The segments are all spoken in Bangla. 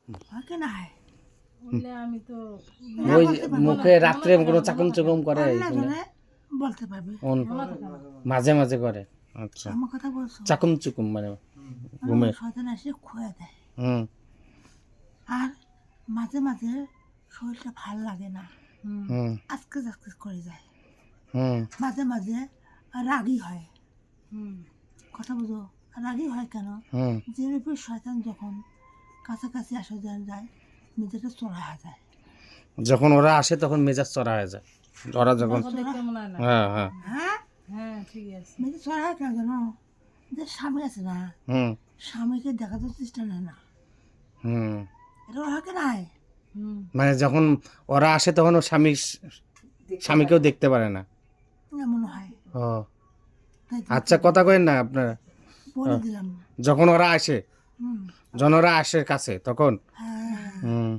ওকে না হয় আমি তো ওই মুখে রাত্রে কোনো চাকুম চুকুম করে আল্লাহ জানে বলতে পারবে মাঝে মাঝে করে। আচ্ছা, আমার কথা বলছো চাকুম চুকুম মানে ঘুমে। শয়তান এসে খুঁয়ে দেয় হুম আর মাঝে মাঝে শরীরটা ভাল লাগে না, হুম আজকে আজকে করে যায়। হুম মাঝে মাঝে রাগী হয়, কথা বুঝো, রাগী হয় কেন? হুম জিনিসের শয়তান যখন কাছাকাছি আসা যায় নিজেটা চড়া যায়। যখন ওরা আসে তখন মেজাজ চড়া হয়ে যায়। ওরা যখন দেখতে মনে হয় না। হ্যাঁ হ্যাঁ হ্যাঁ হ্যাঁ ঠিক আছে। মেজে চড়া হয় কেন জানো? যে স্বামী আছে না, হুম স্বামীকে দেখাতে চেষ্টা নেয় না, হুম এটা ওরা নাই। মানে যখন ওরা আসে তখন ও স্বামীকেও দেখতে পারে না। এমন হয়, ও তাই তো আচ্ছা, কথা কইেন না আপনারা। বলে দিলাম। যখন ওরা আসে, হুম, যখন ওরা আসে কাছে তখন হ্যাঁ হুম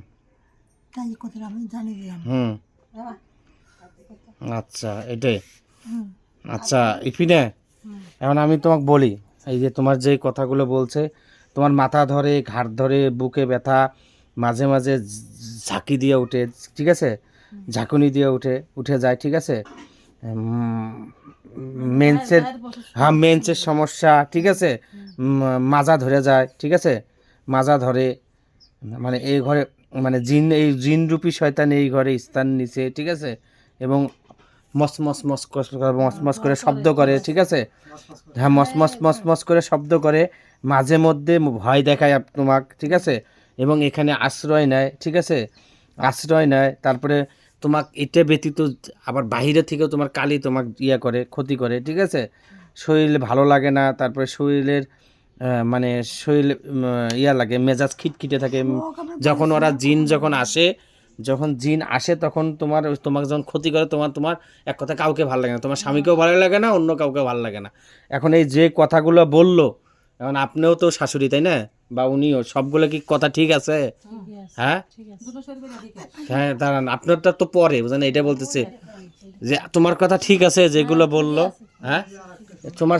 তাই কথাটা আমি জানিয়ে দিলাম। হুম আচ্ছা এটাই। হুম, আচ্ছা ইফিনে, এখন আমি তোমাকে বলি, এই যে তোমার যে কথাগুলো বলছে, তোমার মাথা ধরে, ঘাড় ধরে, বুকে ব্যথা, মাঝে মাঝে ঝাঁকি দিয়ে উঠে, ঠিক আছে, ঝাঁকুনি দিয়ে উঠে যায়, ঠিক আছে, মেন্সের, হ্যাঁ মেন্সের সমস্যা, ঠিক আছে, মাজা ধরে যায়, ঠিক আছে, মাজা ধরে, মানে এই ঘরে, মানে এই জিনরূপী শয়তান এই ঘরে স্থান নিছে, ঠিক আছে, এবং মস মস মস মস মস করে শব্দ করে, ঠিক আছে, হ্যাঁ মস মস মস মস করে শব্দ করে, মাঝে মধ্যে ভয় দেখায় তোমাকে, ঠিক আছে, এবং এখানে আশ্রয় নেয়, ঠিক আছে, আশ্রয় নেয়, তারপরে তোমাক এটা ব্যতীত আবার বাইরে থেকেও তোমার কালি তোমাকে ইয়ে করে, ক্ষতি করে, ঠিক আছে, শরীরে ভালো লাগে না, তারপরে শরীরের মানে শরীরে ইয়া লাগে, মেজাজ খিটখিটে থাকে, যখন ওরা যখন জিন আসে তখন তোমাকে যখন ক্ষতি করে, তোমার এক কথা কাউকে ভালো লাগে না, তোমার স্বামীকেও ভালো লাগে না, অন্য কাউকে ভালো লাগে না। এখন এই যে কথাগুলো বললো, এখন আপনিও তো শাশুড়ি তাই না, বা উনিও, সবগুলো কি কথা ঠিক আছে? হ্যাঁ হ্যাঁ দাঁড়ান, আপনারটা তো পরে বুঝলেন, এটা বলতেছে যে তোমার কথা ঠিক আছে যেগুলো বললো, হ্যাঁ তোমার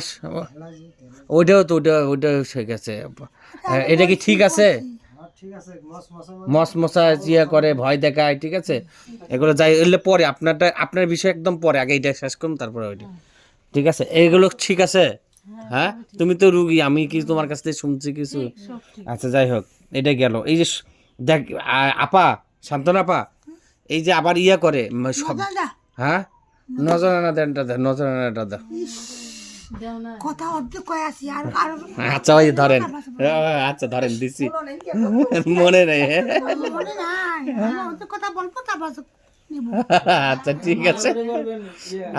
ওইটাও ঠিক আছে, এটা কি ঠিক আছে? মস মশা ইয়া করে, ভয় দেখায়, ঠিক আছে, এগুলো যাই এলে পরে, আপনার বিষয় একদম পরে, আগে এটা শেষ করুন তারপরে ওইটা, ঠিক আছে, এইগুলো ঠিক আছে? হ্যাঁ তুমি তো রুগী, আমি কি তোমার কাছ থেকে শুনছি কিছু? আচ্ছা যাই হোক, এটা গেল। এই যে দেখ আপা, শান্তনা আপা, এই যে আবার ইয়া করে সব, দাদা হ্যাঁ নজরানা দেনটা দেন, নজরানাটা দেন। কথা অর্ধেক কয়ে আসি আর আর আচ্ছা ওই ধরেন, আচ্ছা ধরেন দিছি, মনে নেই, মনে নাই, আমি অর্ধেক কথা বলবো তারপর নিব। আচ্ছা ঠিক আছে,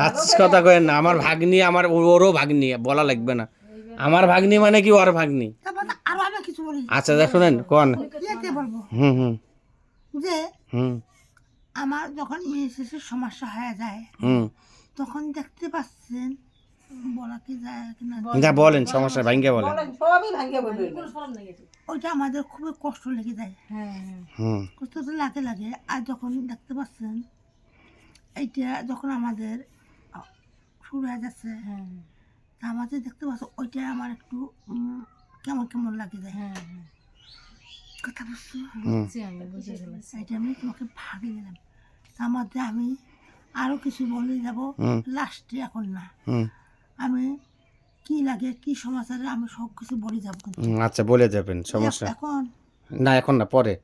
আচ্ছা কথা কয়েন না, আমার ভাগ্নি, আমার ওরও ভাগ্নি, বলা লাগবে না, আমার ভাগ্নি মানে কি ওর ভাগ্নি। তারপর আরো আমি কিছু বলি, আচ্ছা দেখ শুনেন কোন, ইয়েতে বলবো হুম হুম যে হুম আমার যখন মেয়ের সমস্যা হয়ে যায় হুম তখন দেখতে পাচ্ছেন, বলা কি যায় কিনা, যা বলেন, সমস্যা ভাঙ্গে বলেন। সবই ভাঙ্গে বলবে। ওইটা আমাদের খুবই কষ্ট লেগে যায়, হুম কষ্ট তো লাগে। আর যখন দেখতে পাচ্ছেন এইটা যখন আমাদের শুরু হয়ে যাচ্ছে, তা আমাদের দেখতে পাচ্ছ ওইটা আমার একটু কেমন কেমন লাগে যায়, কথা বুঝছো? এটা আমি তোমাকে ভাগে দিলাম, তার মধ্যে আমি আরো কিছু বলে যাব লাস্টে, এখন না, হুম আমি কি লাগে কি সমাচারে আমি সব কিছু বলে যাবো কিন্তু আচ্ছা বলে যাবেন, সমস্যা এখন না, এখন না, পরে।